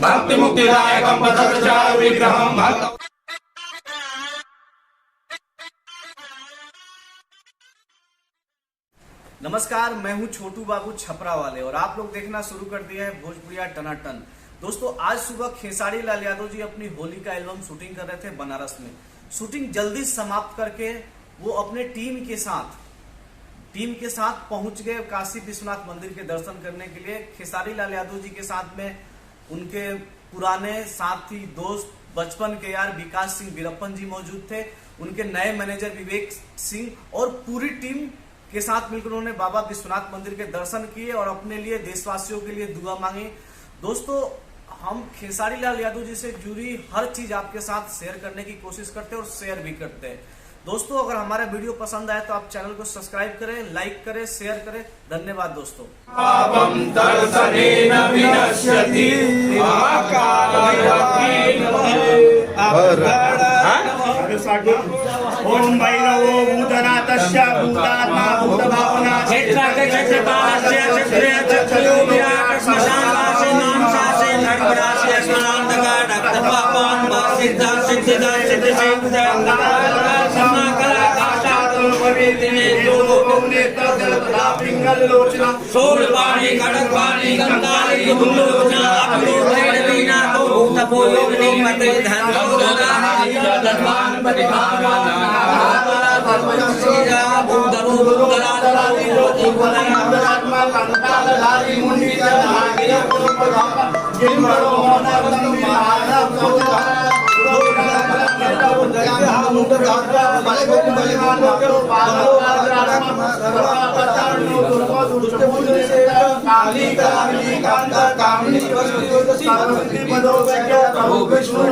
भक्ति मुक्तिदायकं पदप्रचार विग्रहं भक्त। नमस्कार, मैं हूं छोटू बाबू छपरा वाले और आप लोग देखना शुरू कर दिया है भोजपुरिया टनाटन। दोस्तों, आज सुबह खेसारी लाल यादव जी अपनी होली का एल्बम शूटिंग कर रहे थे बनारस में। शूटिंग जल्दी समाप्त करके वो अपने टीम के साथ पहुंच गए काशी विश्वनाथ मंदिर के दर्शन करने के लिए। खेसारी लाल यादव जी के साथ में उनके पुराने साथी दोस्त बचपन के यार विकास सिंह वीरप्पन जी मौजूद थे, उनके नए मैनेजर विवेक सिंह और पूरी टीम के साथ मिलकर उन्होंने बाबा विश्वनाथ मंदिर के दर्शन किए और अपने लिए देशवासियों के लिए दुआ मांगी। दोस्तों, हम खेसारी लाल यादव जी से जुड़ी हर चीज आपके साथ शेयर करने की कोशिश करते हैं और शेयर भी करते हैं। दोस्तों, अगर हमारा वीडियो पसंद आए तो आप चैनल को सब्सक्राइब करें, लाइक करें, शेयर करें। धन्यवाद दोस्तों। पापं दर्शनेन विनश्यति ओम भैरवो भूतनाथस्य भूतात्मा भूतभावना क्षेत्राके क्षेत्रपालस्य क्षेत्रे क्षेत्रयो विराट श्मशानवासी नामशासे धर्मराशि स्मरान्तका रक्तपापान् वासिद्धा सिद्धिदा सिद्धिसेविदा समाकला काष्ठात्मपवित्रिणे लोकोनेत्रजलप्रदा पिङ्गललोचना शूलपाणि खड्गपाणि गन्धारि दुर्लोचना अप्लोभैरवीना भूतपो योगिनीमते धर्मोदगानि धर्मान् विष्णु